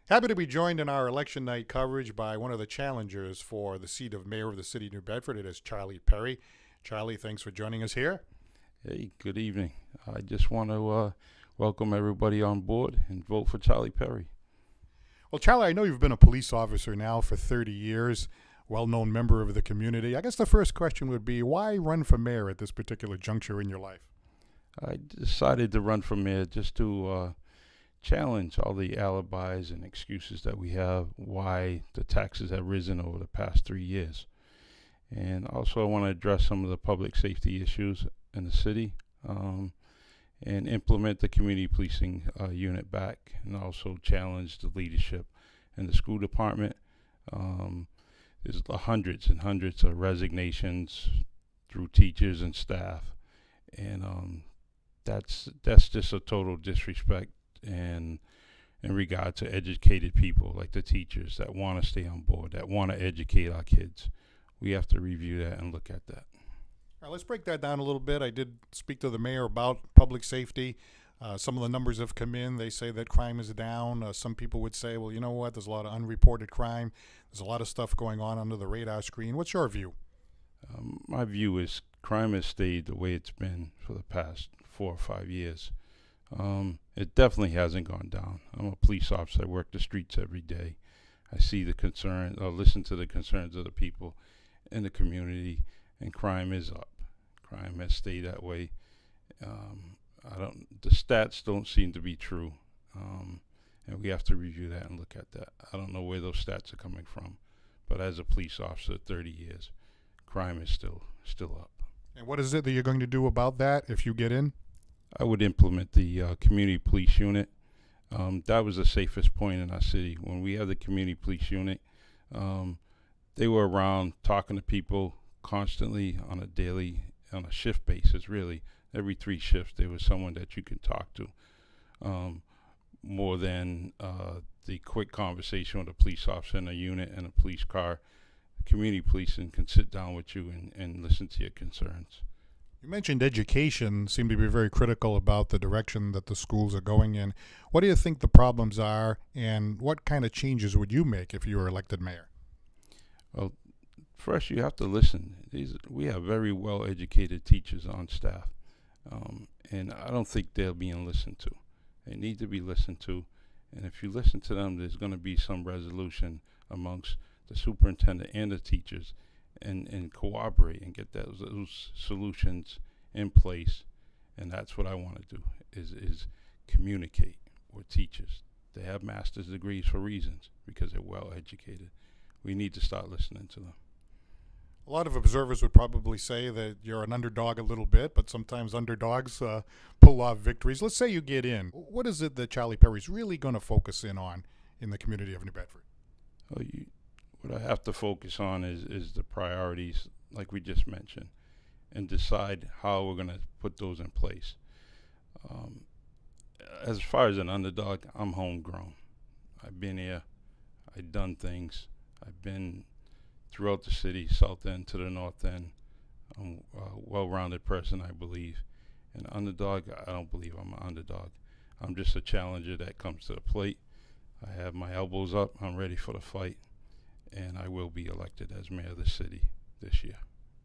Happy to be joined in our election night coverage by one of the challengers for the seat of mayor of the city of New Bedford. It is Charlie Perry. Charlie, thanks for joining us here. Hey, good evening. I just want to welcome everybody on board and vote for Charlie Perry. Well, Charlie, I know you've been a police officer now for 30 years, well-known member of the community. I guess the first question would be, why run for mayor at this particular juncture in your life? I decided to run for mayor just to challenge all the alibis and excuses that we have why the taxes have risen over the past 3 years. And also I want to address some of the public safety issues in the city and implement the community policing unit back, and also challenge the leadership in the school department. There's hundreds and hundreds of resignations through teachers and staff, and that's just a total disrespect and in regard to educated people like the teachers that want to stay on board, that want to educate our kids. We have to review that and look at that. All right, let's break that down a little bit. I did speak to the mayor about public safety. Some of the numbers have come in. They say that crime is down. Some people would say, well, you know what? There's a lot of unreported crime. There's a lot of stuff going on under the radar screen. What's your view? My view is crime has stayed the way it's been for the past 4 or 5 years. It definitely hasn't gone down. I'm a police officer. I work the streets every day. I see the concern, listen to the concerns of the people in the community, and crime is up. Crime has stayed that way. The stats don't seem to be true, and we have to review that and look at that. I don't know where those stats are coming from, but as a police officer, 30 years, crime is still up. And what is it that you're going to do about that if you get in? I would implement the community police unit. That was the safest point in our city. When we had the community police unit, they were around talking to people constantly on a shift basis, really. Every 3 shifts, there was someone that you could talk to, more than the quick conversation with a police officer in a unit and a police car. Community policing can sit down with you and listen to your concerns. You mentioned education seem to be very critical about the direction that the schools are going in. What do you think the problems are, and what kind of changes would you make if you were elected mayor? Well, first you have to listen. We have very well-educated teachers on staff, and I don't think they're being listened to. They need to be listened to, and if you listen to them, there's going to be some resolution amongst the superintendent and the teachers, and cooperate and get those solutions in place. And that's what I want to do, is communicate with teachers. They have master's degrees for reasons, because they're well educated. We need to start listening to them. A lot of observers would probably say that you're an underdog a little bit, but sometimes underdogs pull off victories. Let's say you get in. What is it that Charlie Perry's really going to focus in on in the community of New Bedford? What I have to focus on is the priorities, like we just mentioned, and decide how we're going to put those in place. As far as an underdog, I'm homegrown. I've been here. I've done things. I've been throughout the city, south end to the north end. I'm a well-rounded person, I believe. An underdog, I don't believe I'm an underdog. I'm just a challenger that comes to the plate. I have my elbows up. I'm ready for the fight. And I will be elected as mayor of the city this year.